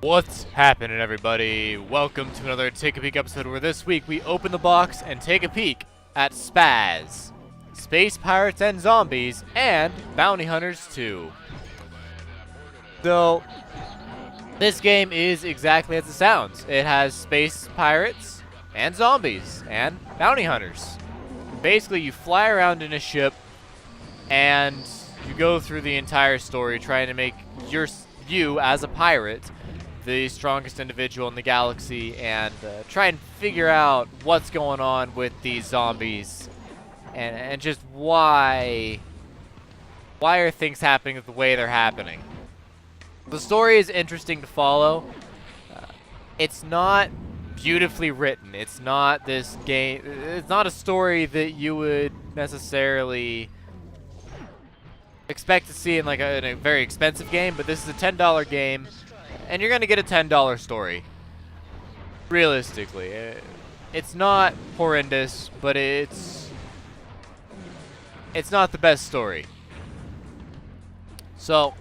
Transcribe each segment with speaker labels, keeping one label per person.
Speaker 1: What's happening, everybody? Welcome to another Take a Peek episode where this week we open the box and take a peek at S.P.A.Z. Space Pirates and Zombies, and Bounty Hunters 2. So, this game is exactly as it sounds. It has space pirates and zombies and bounty hunters. Basically, you fly around in a ship and you go through the entire story trying to make you as a pirate the strongest individual in the galaxy and try and figure out what's going on with these zombies and just why are things happening the way they're happening. The story is interesting to follow. It's not beautifully written. It's not this game. It's not a story that you would necessarily expect to see in like in a very expensive game, but this is a $10 game, and you're gonna get a $10 story. Realistically, it's not horrendous, but it's not the best story. So,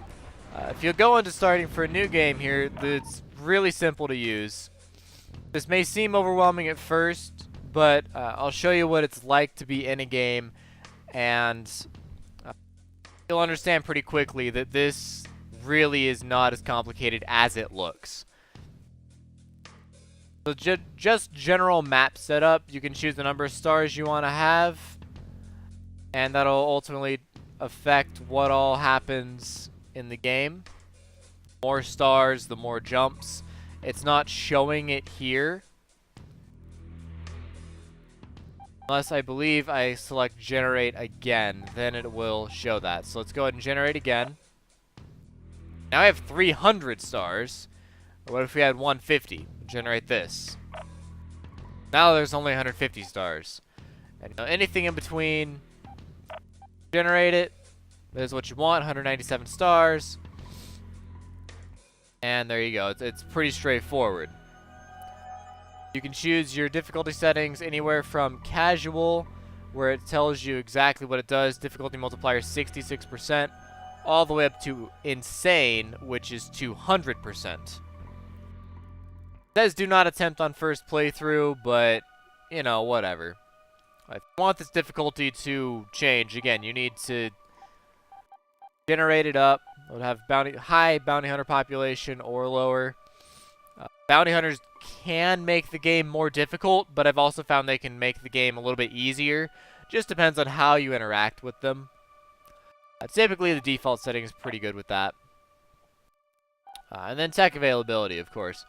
Speaker 1: if you go into starting for a new game here, it's really simple to use. This may seem overwhelming at first, but I'll show you what it's like to be in a game, and you'll understand pretty quickly that this really is not as complicated as it looks. So just general map setup, you can choose the number of stars you want to have, and that'll ultimately affect what all happens in the game. The more stars, the more jumps. It's not showing it here, unless I believe I select generate again, then it will show that. So let's go ahead and generate again. Now I have 300 stars. What if we had 150? Generate this. Now there's only 150 stars. And anything in between, generate it. That is what you want, 197 stars. And there you go. It's pretty straightforward. You can choose your difficulty settings anywhere from casual, where it tells you exactly what it does, difficulty multiplier 66%, all the way up to insane, which is 200%. It says do not attempt on first playthrough, but, you know, whatever. If you want this difficulty to change, again, you need to generate it up. It would have high bounty hunter population or lower. Bounty hunters can make the game more difficult, but I've also found they can make the game a little bit easier. Just depends on how you interact with them. Typically, the default setting is pretty good with that. And then tech availability, of course.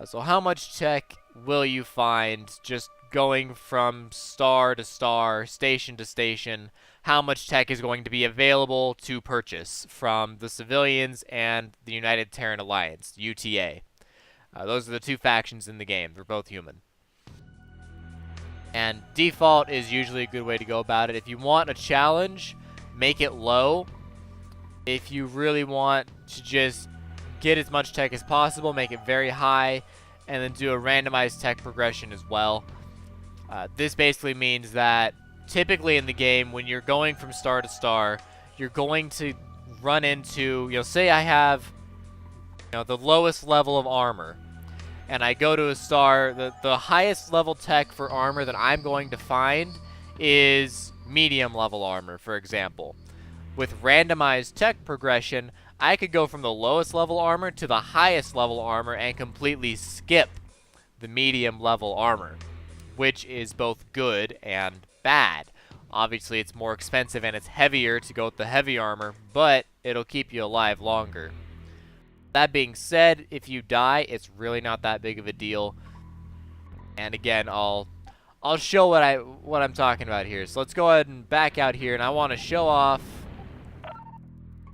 Speaker 1: So how much tech will you find just going from star to star, station to station? How much tech is going to be available to purchase from the civilians and the United Terran Alliance, UTA. Those are the two factions in the game. They're both human. And default is usually a good way to go about it. If you want a challenge, make it low. If you really want to just get as much tech as possible, make it very high, and then do a randomized tech progression as well. This basically means that typically in the game, when you're going from star to star, you're going to run into, say I have, the lowest level of armor, and I go to a star, the highest level tech for armor that I'm going to find is medium level armor, for example. With randomized tech progression, I could go from the lowest level armor to the highest level armor and completely skip the medium level armor, which is both good and bad. Obviously, it's more expensive and it's heavier to go with the heavy armor, but it'll keep you alive longer. That being said, if you die, it's really not that big of a deal. And again, I'll show what I'm talking about here. So let's go ahead and back out here, and I want to show off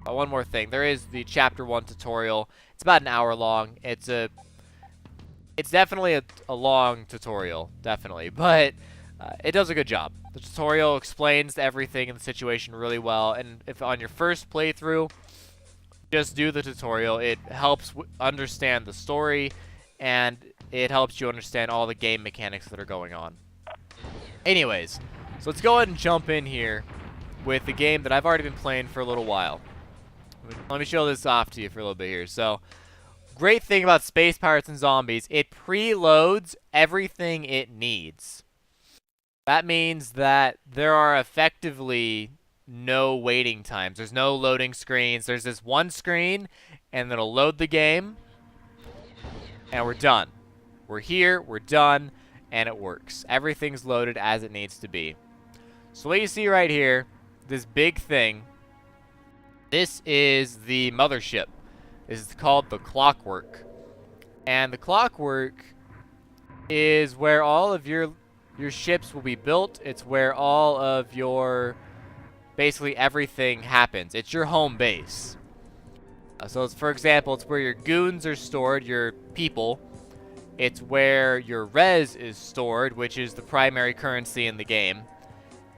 Speaker 1: one more thing. There is the Chapter 1 tutorial. It's about an hour long. It's definitely a long tutorial, definitely, but it does a good job. The tutorial explains everything in the situation really well, and if on your first playthrough, just do the tutorial. It helps understand the story, and it helps you understand all the game mechanics that are going on. Anyways, so let's go ahead and jump in here with the game that I've already been playing for a little while. Let me show this off to you for a little bit here. So, Great thing about Space Pirates and Zombies, it preloads everything it needs. That means that there are effectively no waiting times. There's no loading screens. There's this one screen, and it'll load the game, and we're done. We're here, we're done, and it works. Everything's loaded as it needs to be. So what you see right here, this big thing, this is the Mothership. This is called the Clockwork. And the Clockwork is where all of your ships will be built. It's where all of your, basically everything happens. It's your home base. So it's, for example, it's where your goons are stored, your people. It's where your res is stored, which is the primary currency in the game.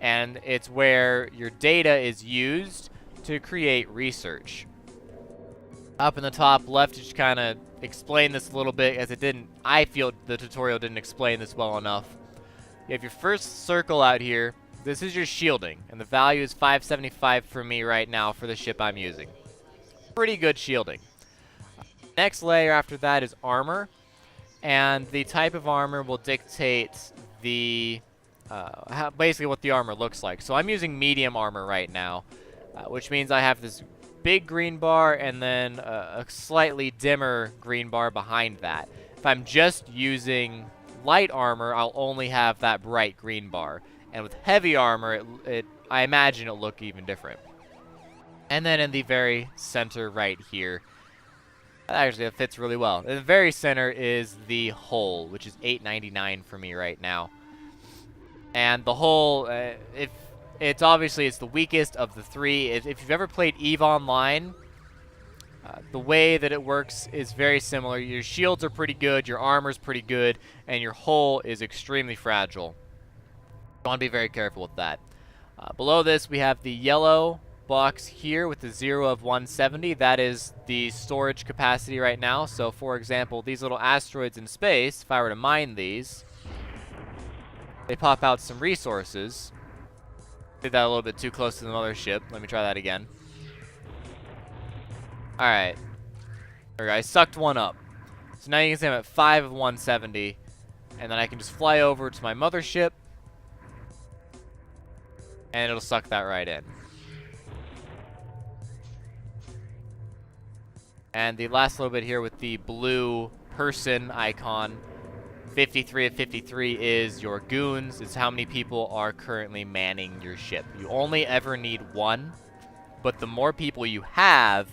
Speaker 1: And it's where your data is used to create research. Up in the top left, just kind of explain this a little bit, as I feel the tutorial didn't explain this well enough. You have your first circle out here. This is your shielding, and the value is 575 for me right now for the ship I'm using. Pretty good shielding. Next layer after that is armor, and the type of armor will dictate the basically what the armor looks like. So I'm using medium armor right now, which means I have this big green bar and then a slightly dimmer green bar behind that. If I'm just using light armor, I'll only have that bright green bar. And with heavy armor, I imagine it'll look even different. And then in the very center right here, actually it fits really well. In the very center is the hull, which is $8.99 for me right now. And the hull, it's obviously the weakest of the three. If you've ever played EVE Online, the way that it works is very similar. Your shields are pretty good, your armor's pretty good, and your hull is extremely fragile. You want to be very careful with that. Below this, we have the yellow box here with the 0 of 170. That is the storage capacity right now. So, for example, these little asteroids in space, if I were to mine these, they pop out some resources. Did that a little bit too close to the mothership. Let me try that again. Alright. There we go. I sucked one up. So now you can see I'm at 5 of 170. And then I can just fly over to my mothership. And it'll suck that right in. And the last little bit here with the blue person icon. 53 of 53 is your goons. It's how many people are currently manning your ship. You only ever need one, but the more people you have,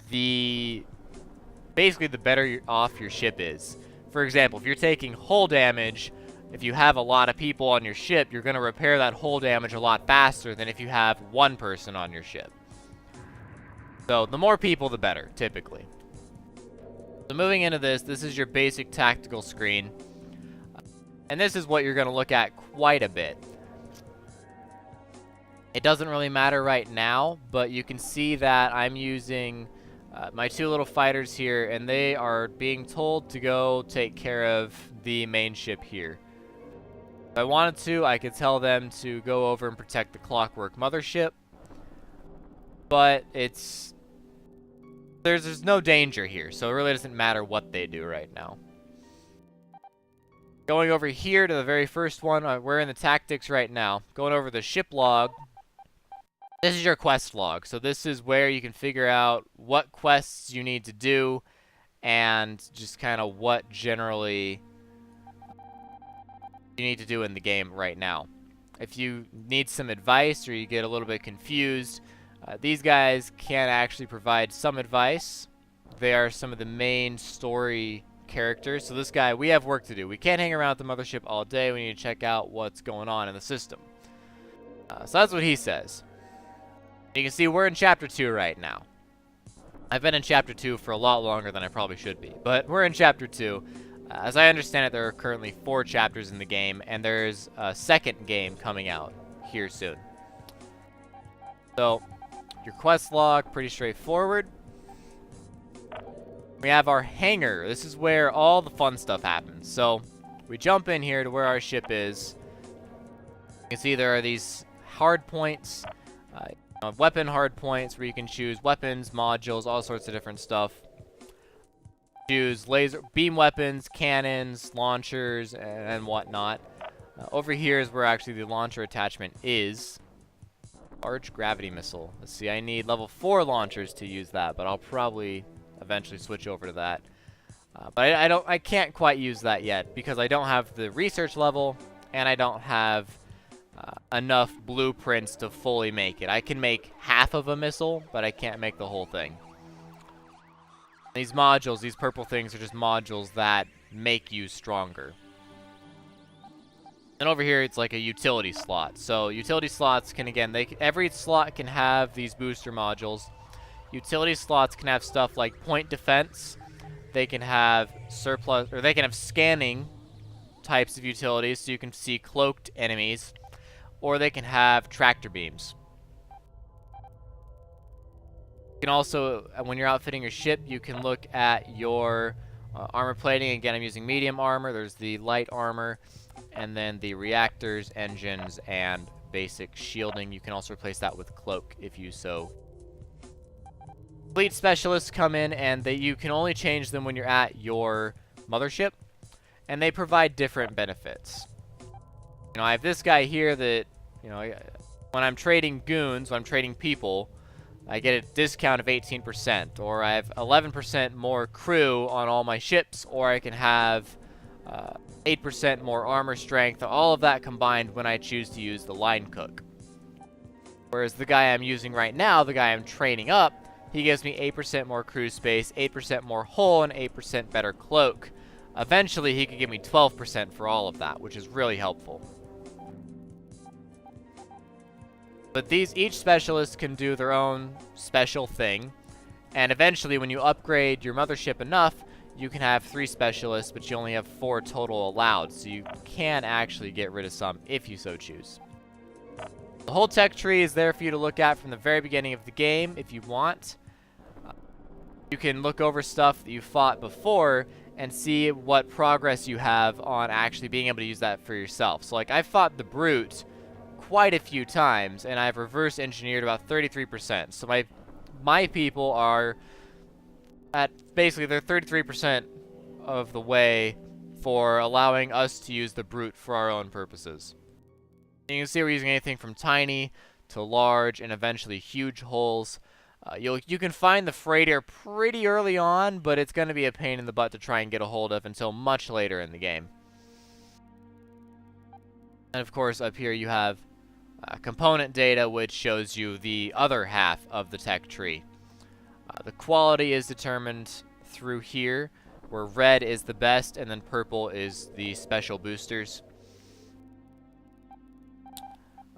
Speaker 1: basically the better off your ship is. For example, if you're taking hull damage, if you have a lot of people on your ship, you're going to repair that hull damage a lot faster than if you have one person on your ship. So the more people, the better, typically. So moving into this is your basic tactical screen. And this is what you're going to look at quite a bit. It doesn't really matter right now, but you can see that I'm using my two little fighters here, and they are being told to go take care of the main ship here. If I wanted to, I could tell them to go over and protect the Clockwork Mothership, but there's no danger here, so it really doesn't matter what they do right now. Going over here to the very first one, we're in the tactics right now. Going over the ship log. This is your quest log. So this is where you can figure out what quests you need to do and just kind of what generally you need to do in the game right now. If you need some advice or you get a little bit confused, these guys can actually provide some advice. They are some of the main story characters. So this guy, we have work to do. We can't hang around at the mothership all day. We need to check out what's going on in the system. So that's what he says. You can see we're in Chapter 2 right now. I've been in Chapter 2 for a lot longer than I probably should be, but we're in Chapter 2. As I understand it, there are currently 4 chapters in the game, and there's a second game coming out here soon. So, your quest log, pretty straightforward. We have our hangar. This is where all the fun stuff happens. So, we jump in here to where our ship is. You can see there are these hard points, weapon hard points where you can choose weapons, modules, all sorts of different stuff. Choose laser beam weapons, cannons, launchers, and whatnot. Over here is where actually the launcher attachment is. Large gravity missile. Let's see, I need level 4 launchers to use that, but I'll probably eventually switch over to that. But I can't quite use that yet because I don't have the research level and I don't have enough blueprints to fully make it. I can make half of a missile, but I can't make the whole thing. These modules, these purple things, are just modules that make you stronger. And over here, it's like a utility slot. So utility slots can, again, every slot can have these booster modules. Utility slots can have stuff like point defense. They can have surplus, or they can have scanning types of utilities, so you can see cloaked enemies. Or they can have tractor beams. You can also, when you're outfitting your ship, you can look at your armor plating. Again, I'm using medium armor. There's the light armor, and then the reactors, engines, and basic shielding. You can also replace that with cloak if you so. Fleet specialists come in, and you can only change them when you're at your mothership, and they provide different benefits. You know, I have this guy here that, you know, when I'm trading goons, when I'm trading people, I get a discount of 18%, or I have 11% more crew on all my ships, or I can have 8% more armor strength, all of that combined when I choose to use the line cook. Whereas the guy I'm using right now, the guy I'm training up, he gives me 8% more crew space, 8% more hull, and 8% better cloak. Eventually, he could give me 12% for all of that, which is really helpful. But each specialist can do their own special thing, and eventually when you upgrade your mothership enough, you can have 3 specialists, but you only have 4 total allowed, so you can actually get rid of some if you so choose. The whole tech tree is there for you to look at from the very beginning of the game if you want. You can look over stuff that you fought before and see what progress you have on actually being able to use that for yourself. So like I fought the Brute quite a few times, and I've reverse engineered about 33%. So my people are at basically they're 33% of the way for allowing us to use the Brute for our own purposes. You can see we're using anything from tiny to large and eventually huge hulls. You can find the freighter pretty early on, but it's going to be a pain in the butt to try and get a hold of until much later in the game. And of course, up here you have component data, which shows you the other half of the tech tree. The quality is determined through here, where red is the best, and then purple is the special boosters.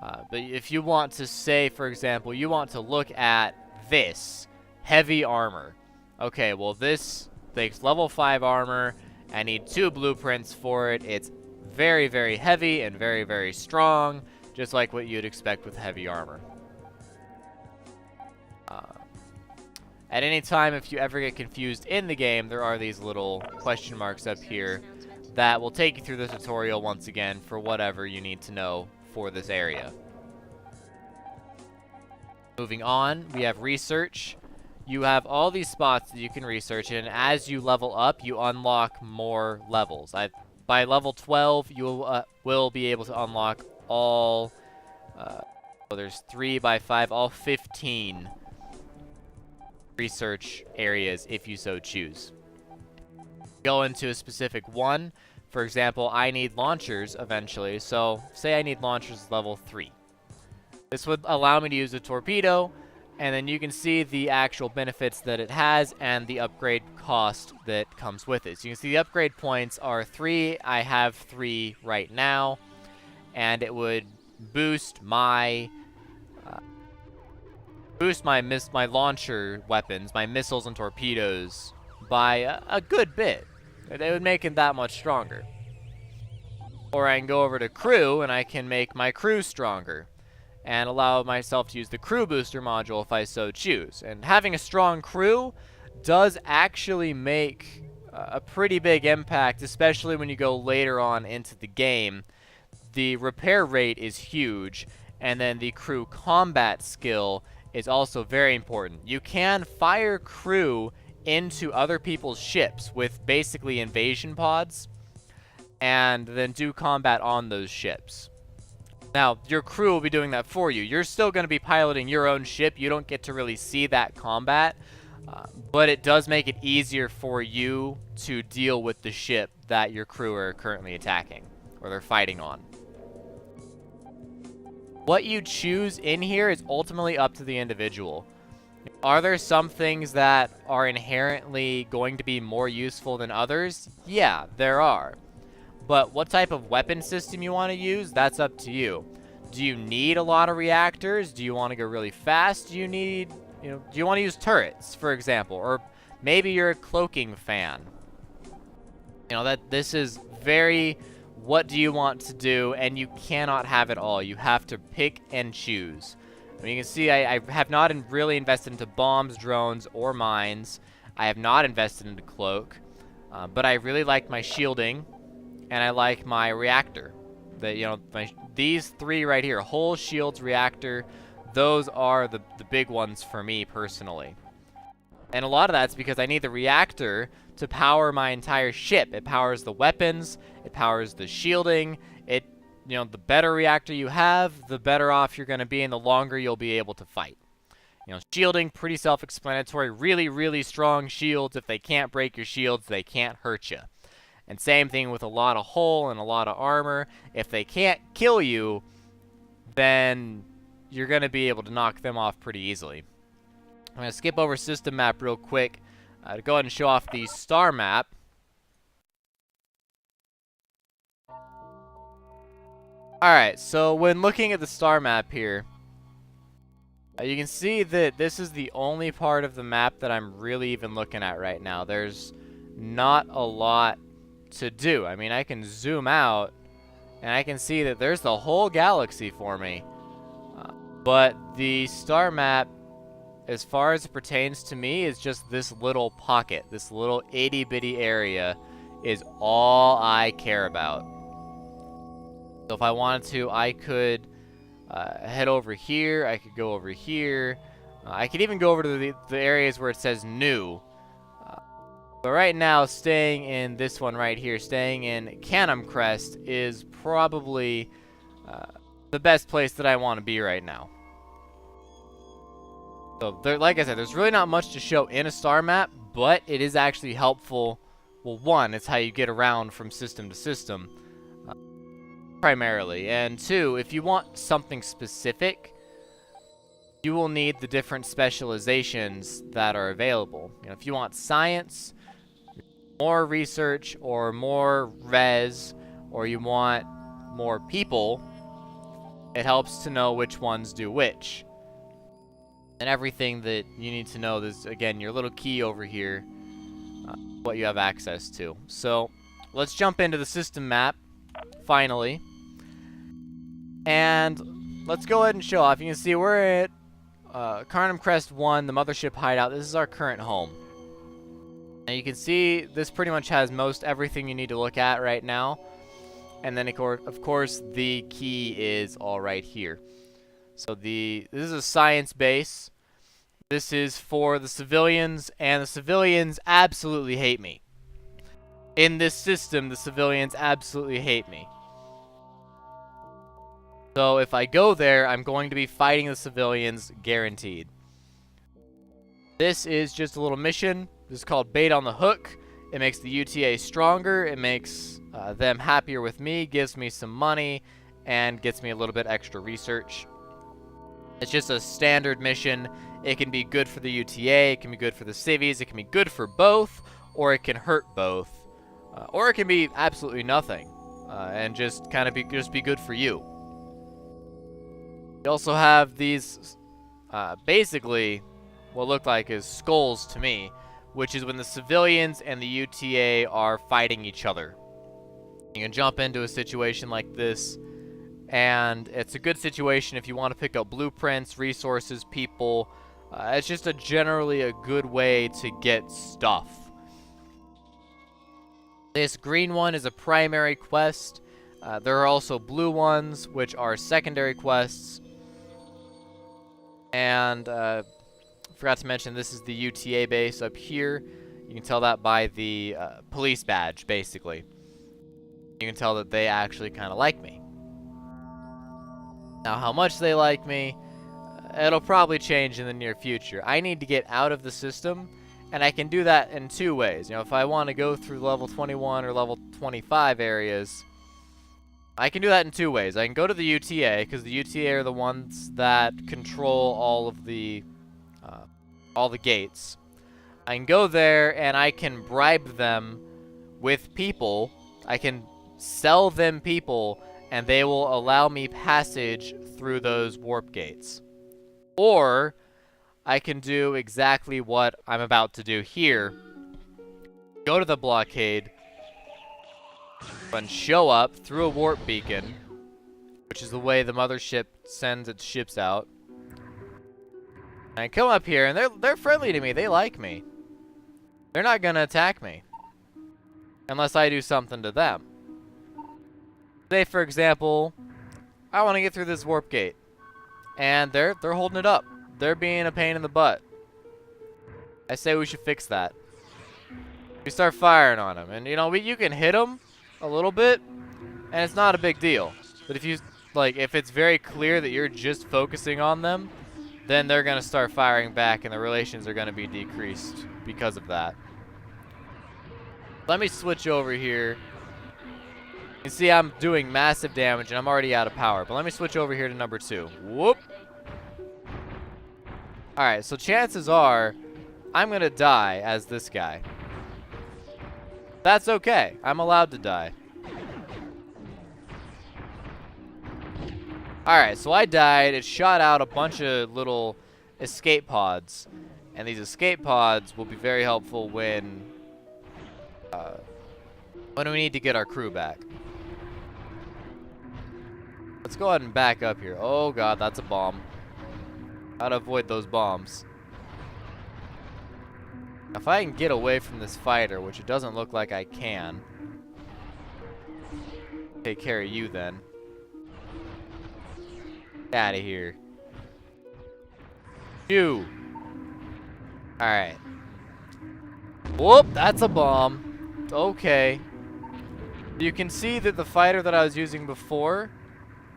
Speaker 1: But if you want to say, for example, you want to look at this heavy armor. Okay, well this takes level 5 armor. I need 2 blueprints for it. It's very, very heavy and very, very strong, just like what you'd expect with heavy armor. At any time, if you ever get confused in the game, there are these little question marks up here that will take you through the tutorial once again for whatever you need to know for this area. Moving on, we have research. You have all these spots that you can research, and as you level up, you unlock more levels. By level 12, you will be able to unlock all, there's 3 by 5, all 15 research areas if you so choose. Go into a specific one. For example, I need launchers eventually, so say I need launchers level 3. This would allow me to use a torpedo, and then you can see the actual benefits that it has and the upgrade cost that comes with it. So you can see the upgrade points are 3. I have 3 right now, and it would boost my my launcher weapons, my missiles and torpedoes, by a good bit. They would make it that much stronger. Or I can go over to crew, and I can make my crew stronger, and allow myself to use the crew booster module if I so choose. And having a strong crew does actually make a pretty big impact, especially when you go later on into the game. The repair rate is huge, and then the crew combat skill is also very important. You can fire crew into other people's ships with basically invasion pods, and then do combat on those ships. Now, your crew will be doing that for you. You're still going to be piloting your own ship. You don't get to really see that combat, but it does make it easier for you to deal with the ship that your crew are currently attacking, or they're fighting on. What you choose in here is ultimately up to the individual. Are there some things that are inherently going to be more useful than others? Yeah, there are. But what type of weapon system you want to use, that's up to you. Do you need a lot of reactors? Do you want to go really fast? Do you need, do you want to use turrets, for example? Or maybe you're a cloaking fan. That this is very, what do you want to do? And you cannot have it all. You have to pick and choose. You can see I have not really invested into bombs, drones, or mines. I have not invested into cloak. But I really like my shielding. And I like my reactor. These three right here, hull, shields, reactor, those are the big ones for me personally. And a lot of that's because I need the reactor to power my entire ship. It powers the weapons, it powers the shielding. The better reactor you have, the better off you're going to be and the longer you'll be able to fight. Shielding, pretty self-explanatory. Really, really strong shields. If they can't break your shields, they can't hurt you. And same thing with a lot of hull and a lot of armor. If they can't kill you, then you're going to be able to knock them off pretty easily. I'm going to skip over system map real quick to go ahead and show off the star map. Alright, so when looking at the star map here, you can see that this is the only part of the map that I'm really even looking at right now. There's not a lot to do. I mean, I can zoom out and I can see that there's the whole galaxy for me. But the star map, as far as it pertains to me, is just this little pocket. This little itty-bitty area is all I care about. So if I wanted to, I could head over here. I could go over here. I could even go over to the areas where it says new. But right now, staying in this one right here, staying in Canum Crest, is probably the best place that I want to be right now. So, like I said, there's really not much to show in a star map, but it is actually helpful. Well, one, it's how you get around from system to system, primarily. And two, if you want something specific, you will need the different specializations that are available. If you want science, more research, or more res, or you want more people, it helps to know which ones do which. And everything that you need to know is, again, your little key over here, what you have access to. So let's jump into the system map, finally. And let's go ahead and show off. You can see we're at Carnum Crest 1, the Mothership hideout. This is our current home. And you can see this pretty much has most everything you need to look at right now. And then, of course, the key is all right here. So this is a science base. This is for the civilians, and the civilians absolutely hate me. In this system, the civilians absolutely hate me. So if I go there, I'm going to be fighting the civilians, guaranteed. This is just a little mission. This is called Bait on the Hook. It makes the UTA stronger. It makes them happier with me, gives me some money, and gets me a little bit extra research. It's just a standard mission. It can be good for the UTA, it can be good for the civvies, it can be good for both, or it can hurt both. Or it can be absolutely nothing, and just kind of be good for you. You also have these, basically, what look like is skulls to me, which is when the civilians and the UTA are fighting each other. You can jump into a situation like this, and it's a good situation if you want to pick up blueprints, resources, people. It's just generally a good way to get stuff. This green one is a primary quest. There are also blue ones, which are secondary quests. And forgot to mention, this is the UTA base up here. You can tell that by the police badge, basically. You can tell that they actually kind of like me. Now, how much they like me, it'll probably change in the near future. I need to get out of the system, and I can do that in two ways. You know, if I want to go through level 21 or level 25 areas, I can do that in two ways. I can go to the UTA, because the UTA are the ones that control all the gates. I can go there, and I can bribe them with people. I can sell them people, and they will allow me passage through those warp gates. Or I can do exactly what I'm about to do here. Go to the blockade and show up through a warp beacon, which is the way the mothership sends its ships out. And I come up here, and they're friendly to me. They like me. They're not gonna attack me unless I do something to them. Say, for example, I want to get through this warp gate, and they're holding it up. They're being a pain in the butt. I say we should fix that. We start firing on them, and you can hit them a little bit, and it's not a big deal. But if it's very clear that you're just focusing on them, then they're gonna start firing back, and the relations are gonna be decreased because of that. Let me switch over here. You can see I'm doing massive damage, and I'm already out of power. But let me switch over here to number 2. Whoop. Alright, so chances are I'm going to die as this guy. That's okay. I'm allowed to die. Alright, so I died. It shot out a bunch of little escape pods. And these escape pods will be very helpful when we need to get our crew back. Let's go ahead and back up here. Oh god, that's a bomb. How to avoid those bombs. If I can get away from this fighter, which it doesn't look like I can. Take care of you then. Get out of here. You. Alright. Whoop, that's a bomb. Okay. You can see that the fighter that I was using before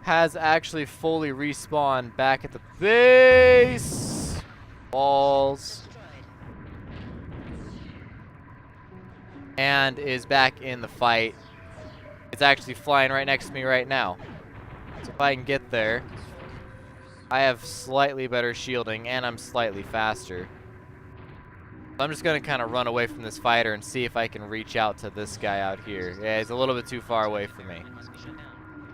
Speaker 1: has actually fully respawned back at the base. Balls. And is back in the fight. It's actually flying right next to me right now. So if I can get there, I have slightly better shielding and I'm slightly faster. So I'm just going to kind of run away from this fighter and see if I can reach out to this guy out here. Yeah, he's a little bit too far away from me.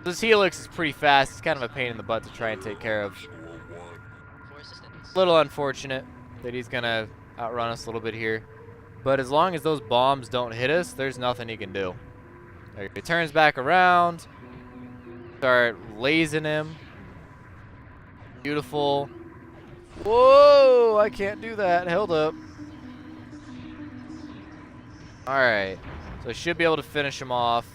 Speaker 1: This helix is pretty fast. It's kind of a pain in the butt to try and take care of. A little unfortunate that he's going to outrun us a little bit here. But as long as those bombs don't hit us, there's nothing he can do. There, he turns back around. Start lasing him. Beautiful. Whoa! I can't do that. Held up. Alright. So I should be able to finish him off.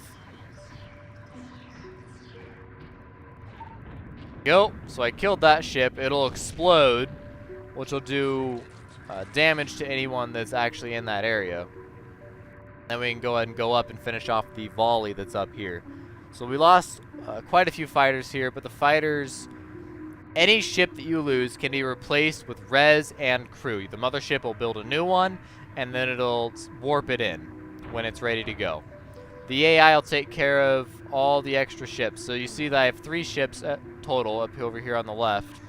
Speaker 1: Go. So I killed that ship. It'll explode, which will do damage to anyone that's actually in that area. Then we can go ahead and go up and finish off the volley that's up here. So we lost quite a few fighters here, but the fighters, any ship that you lose can be replaced with res and crew. The mothership will build a new one, and then it'll warp it in when it's ready to go. The AI will take care of all the extra ships. So you see that I have 3 ships total up over here on the left.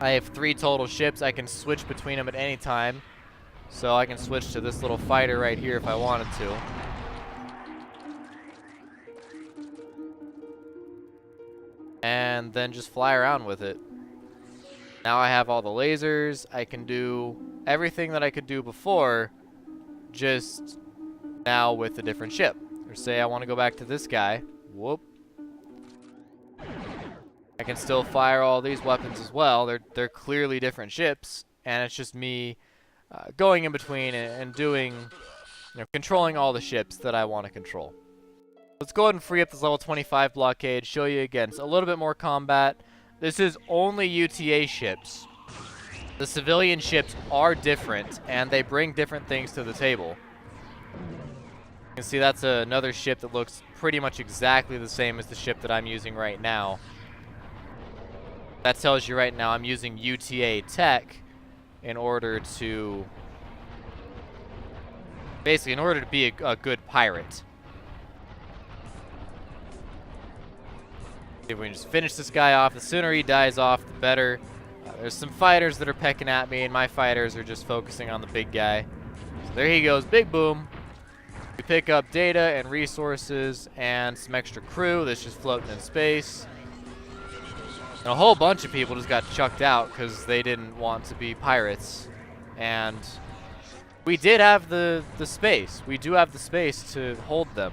Speaker 1: I have 3 total ships. I can switch between them at any time. So I can switch to this little fighter right here if I wanted to. And then just fly around with it. Now I have all the lasers. I can do everything that I could do before, just now with a different ship. Or say I want to go back to this guy. Whoop. I can still fire all these weapons as well. They're clearly different ships, and it's just me going in between and doing, controlling all the ships that I want to control. Let's go ahead and free up this level 25 blockade. Show you again. It's a little bit more combat. This is only UTA ships. The civilian ships are different, and they bring different things to the table. You can see that's another ship that looks pretty much exactly the same as the ship that I'm using right now. That tells you right now I'm using UTA tech in order to... basically, in order to be a good pirate. If we can just finish this guy off, the sooner he dies off, the better. There's some fighters that are pecking at me, and my fighters are just focusing on the big guy. So there he goes, big boom. We pick up data and resources and some extra crew that's just floating in space. And a whole bunch of people just got chucked out because they didn't want to be pirates. And we did have the space. We do have the space to hold them.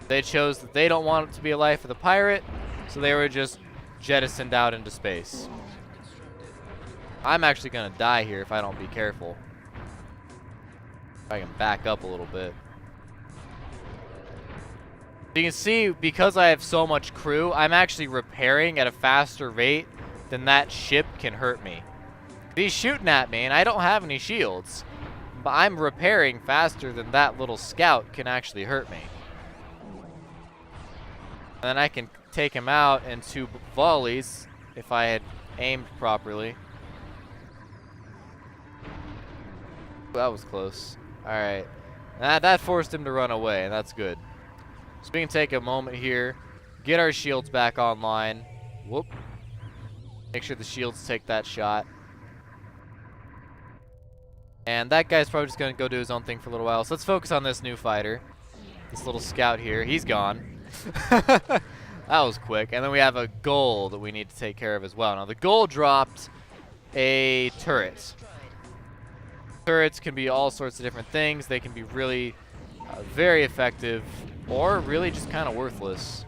Speaker 1: They chose that they don't want it to be a life of the pirate, so they were just jettisoned out into space. I'm actually going to die here if I don't be careful. If I can back up a little bit. You can see, because I have so much crew, I'm actually repairing at a faster rate than that ship can hurt me. He's shooting at me, and I don't have any shields. But I'm repairing faster than that little scout can actually hurt me. And then I can take him out in 2 volleys if I had aimed properly. That was close. Alright. That forced him to run away, and that's good. So we can take a moment here, get our shields back online. Whoop. Make sure the shields take that shot. And that guy's probably just going to go do his own thing for a little while. So let's focus on this new fighter. This little scout here. He's gone. That was quick. And then we have a goal that we need to take care of as well. Now, the goal dropped a turret. Turrets can be all sorts of different things. They can be really very effective or really just kind of worthless.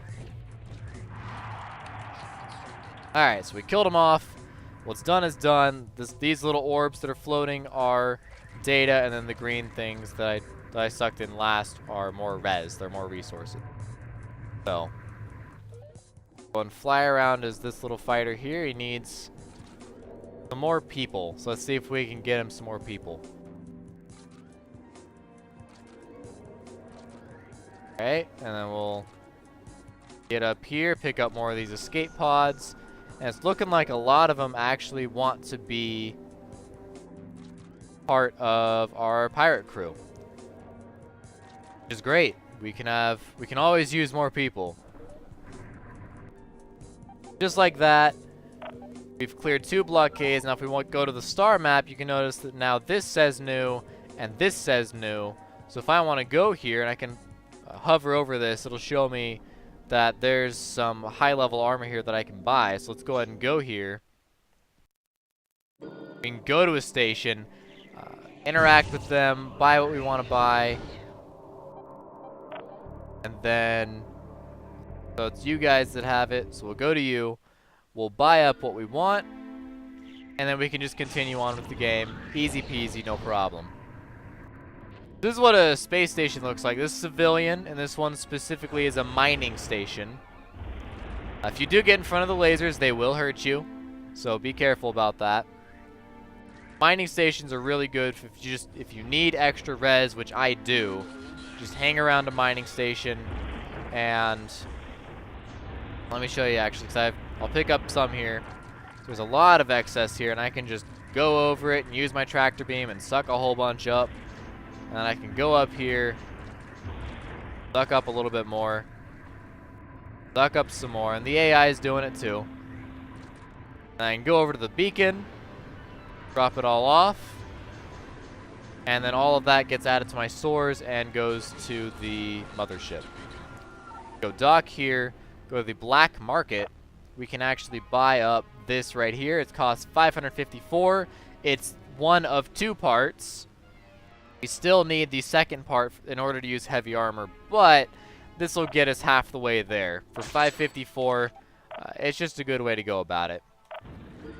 Speaker 1: Alright, so we killed him off. What's done is done. These little orbs that are floating are data, and then the green things that I sucked in last are more res. They're more resources. So, go and fly around as this little fighter here. He needs some more people. So let's see if we can get him some more people. Alright, and then we'll get up here, pick up more of these escape pods. And it's looking like a lot of them actually want to be part of our pirate crew. Which is great. We can always use more people. Just like that, we've cleared 2 blockades. Now if we want to go to the star map, you can notice that now this says new and this says new. So if I want to go here and I can hover over this, it'll show me that there's some high-level armor here that I can buy. So let's go ahead and go here. We can go to a station, interact with them, buy what we want to buy. And then, so it's you guys that have it, so we'll go to you. We'll buy up what we want, and then we can just continue on with the game. Easy peasy, no problem. This is what a space station looks like. This is civilian, and this one specifically is a mining station. If you do get in front of the lasers, they will hurt you, so be careful about that. Mining stations are really good if you need extra res, which I do. Just hang around a mining station, and let me show you actually, because I'll pick up some here. There's a lot of excess here, and I can just go over it and use my tractor beam and suck a whole bunch up. And then I can go up here, suck up a little bit more, suck up some more, and the AI is doing it too. And I can go over to the beacon, drop it all off, and then all of that gets added to my stores and goes to the mothership. Go dock here, go to the black market. We can actually buy up this right here. It costs 554. It's one of 2 parts. We still need the second part in order to use heavy armor, but this will get us half the way there. For 554, it's just a good way to go about it.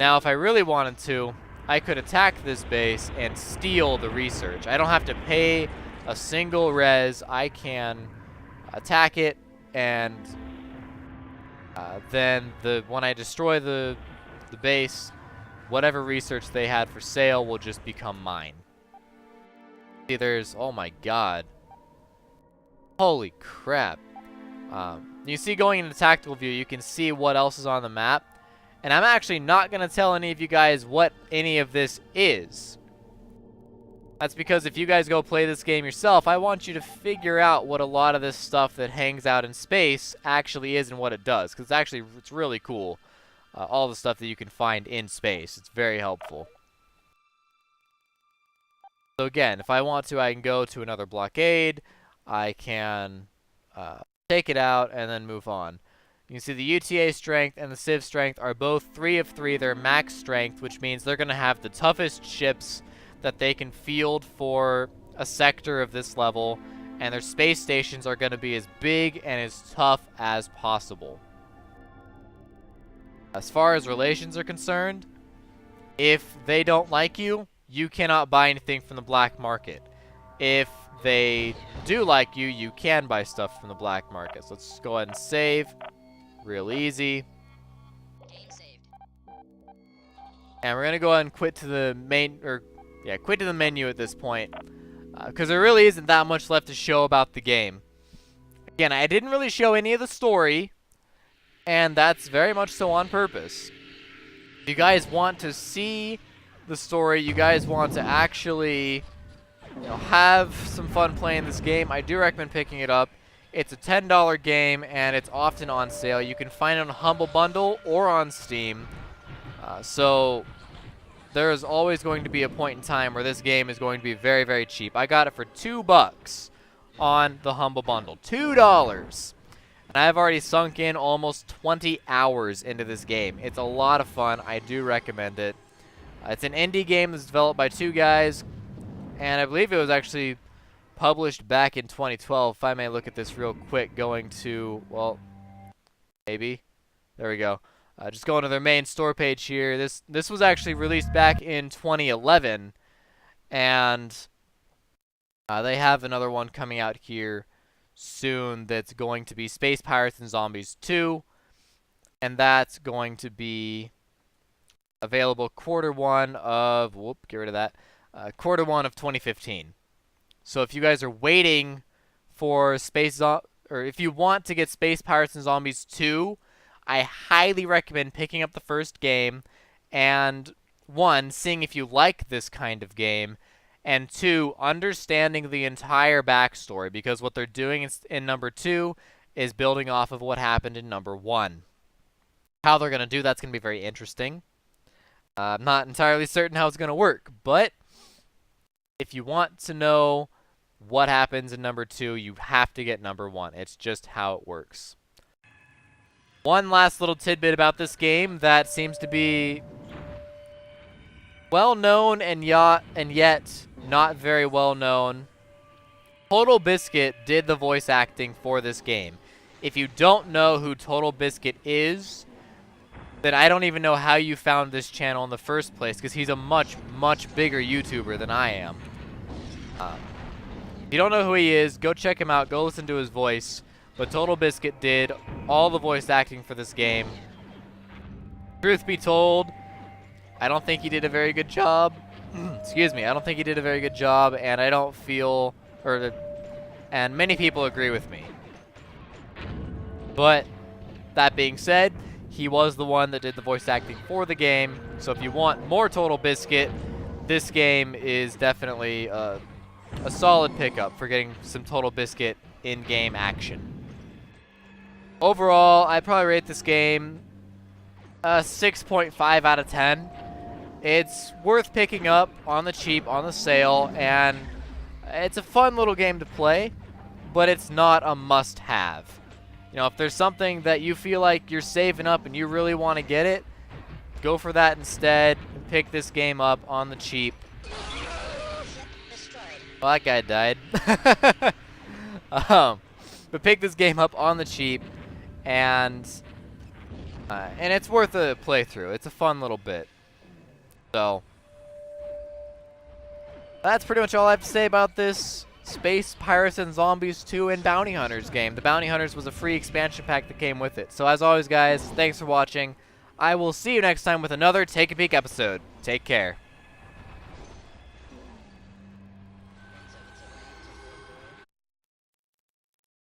Speaker 1: Now, if I really wanted to, I could attack this base and steal the research. I don't have to pay a single res. I can attack it, and then when I destroy the base, whatever research they had for sale will just become mine. See, there's, oh my god. Holy crap. You see, going into tactical view, you can see what else is on the map. And I'm actually not going to tell any of you guys what any of this is. That's because if you guys go play this game yourself, I want you to figure out what a lot of this stuff that hangs out in space actually is and what it does. Because it's really cool. All the stuff that you can find in space. It's very helpful. So again, if I want to, I can go to another blockade. I can take it out and then move on. You can see the UTA strength and the Civ strength are both 3 of 3. They're max strength, which means they're going to have the toughest ships that they can field for a sector of this level, and their space stations are going to be as big and as tough as possible. As far as relations are concerned, if they don't like you, you cannot buy anything from the black market. If they do like you, you can buy stuff from the black market. So let's go ahead and save. Real easy. And we're going to go ahead and quit to the quit to the menu at this point. Because there really isn't that much left to show about the game. Again, I didn't really show any of the story. And that's very much so on purpose. If you guys want to see the story, you guys want to actually have some fun playing this game, I do recommend picking it up. It's a $10 game, and it's often on sale. You can find it on Humble Bundle or on Steam. So there is always going to be a point in time where this game is going to be very, very cheap. I got it for $2 on the Humble Bundle. $2! And I've already sunk in almost 20 hours into this game. It's a lot of fun. I do recommend it. It's an indie game that's developed by 2 guys, and I believe it was actually published back in 2012. If I may look at this real quick, going to, well, maybe. There we go. Just going to their main store page here. This was actually released back in 2011, and they have another one coming out here soon that's going to be Space Pirates and Zombies 2, and that's going to be available Q1 of, get rid of that, Q1 of 2015. So if you guys are waiting for or if you want to get Space Pirates and Zombies 2, I highly recommend picking up the first game and, 1, seeing if you like this kind of game, and 2, understanding the entire backstory, because what they're doing in number 2 is building off of what happened in number 1. How they're going to do that's going to be very interesting. I'm not entirely certain how it's going to work, but if you want to know what happens in number 2, you have to get number 1. It's just how it works. One last little tidbit about this game that seems to be well known and yet not very well known. Total Biscuit did the voice acting for this game. If you don't know who Total Biscuit is, then I don't even know how you found this channel in the first place, because he's a much, much bigger YouTuber than I am. If you don't know who he is, go check him out, go listen to his voice. But Total Biscuit did all the voice acting for this game. Truth be told, I don't think he did a very good job. Excuse me, I don't think he did a very good job, and I don't feel, and many people agree with me. But that being said, he was the one that did the voice acting for the game. So if you want more Total Biscuit, this game is definitely a solid pickup for getting some Total Biscuit in-game action. Overall, I'd probably rate this game a 6.5 out of 10. It's worth picking up on the cheap, on the sale, and it's a fun little game to play, but it's not a must-have. You know, if there's something that you feel like you're saving up and you really want to get it, go for that instead and pick this game up on the cheap. Well, that guy died. But pick this game up on the cheap, and it's worth a playthrough. It's a fun little bit. So that's pretty much all I have to say about this Space Pirates and Zombies 2 and Bounty Hunters game. The Bounty Hunters was a free expansion pack that came with it. So as always, guys, thanks for watching. I will see you next time with another Take a Peek episode. Take care.